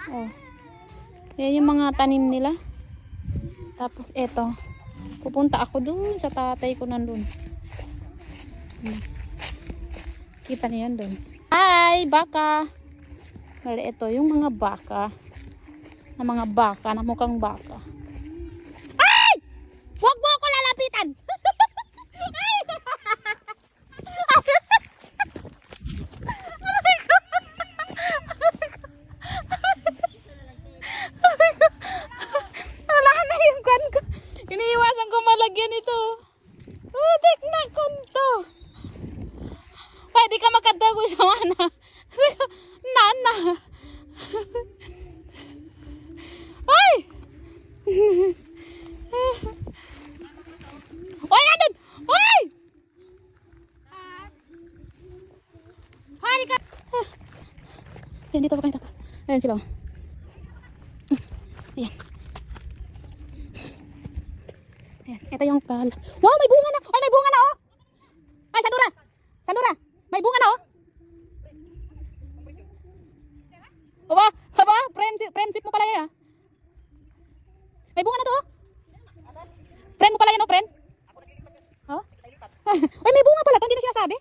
Oh. Yan yung mga tanim nila. Tapos eto. Pupunta ako dun sa tatay ko nandun. Kita niyo yan dun. Hi, baka. Bali, ito yung mga baka. Na mga baka na mukhang baka. Ay! Huwag mo ako lalapitan! Wala na yung kwan ko. Iniiwasan ko malagyan ito. Udik na kunto. Pwede ka magkadagoy sa mana. Nana. Ay! Oy, nandun! Oy! Hari ka! Yan, dito pa kayo tata. Ayan sila. Ayan. Ayan, ito yung kal. Wow, may bunga na! Ay, may bunga na, oh! Ay, Sandura! Sandura! May bunga na, oh! Aba, aba, friendship mo pala yan, ah. May bunga na to, oh. Friend mo pala yan, oh, friend. Oh? Ay, may bunga pala to, hindi na siya sabi.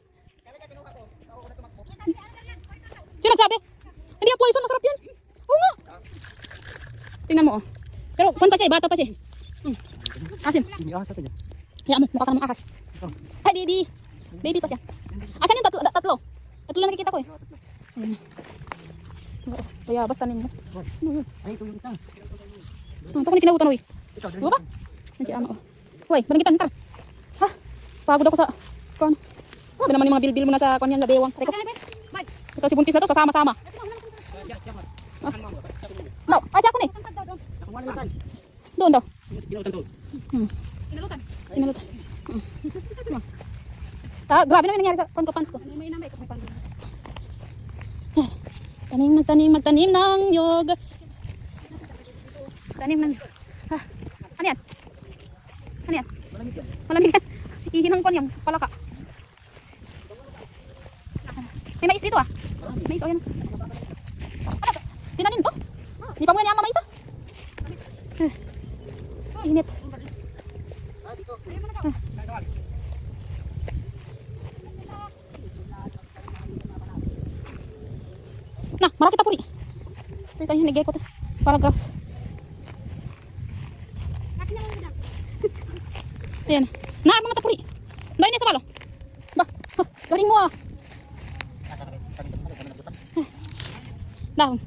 Sino nagsabi? Hindi yung poison, masarap yan. Oo nga. Tingnan mo, oh. Pero, kung pa siya, bata pa siya. Asin. Kaya mo, mukha ka namang akas. Ay, baby. Baby pa siya. Asan yung tatlo? Tatlo lang nakikita ko, eh. Kaya, basta tanim mo. Ay, ito yung isa. Ito ko ni kinabutan, uy. Diba ba? Yan si ama, oh. Uy, baligitan, tara. Ha? Pagod ako sa, kung ano. Grabe naman yung mga bil-bil mo na sa kung yan, labewang. Try ko. Ito si buntis na to, sasama-sama. No, ay siya ako ni. Doon daw. Inalutan. Grabe na nangyari sa pants ko. Magtanim ng yoga. Tanim ng... Ha? Ano yan? Ano yan? Malamig yan. Ihinang kon yung palaka. May mais dito, ah. Mais, o yan. Ano to? Tinanim to? Di pa mo yan yung mais, ah. Init. Nah, marah kita puri. Ito tayo nigay ko to. Para grass. Ayan. Nah, mga tapuri. Dahil niya sa malo. Ba, galing mo, ah. Dahon.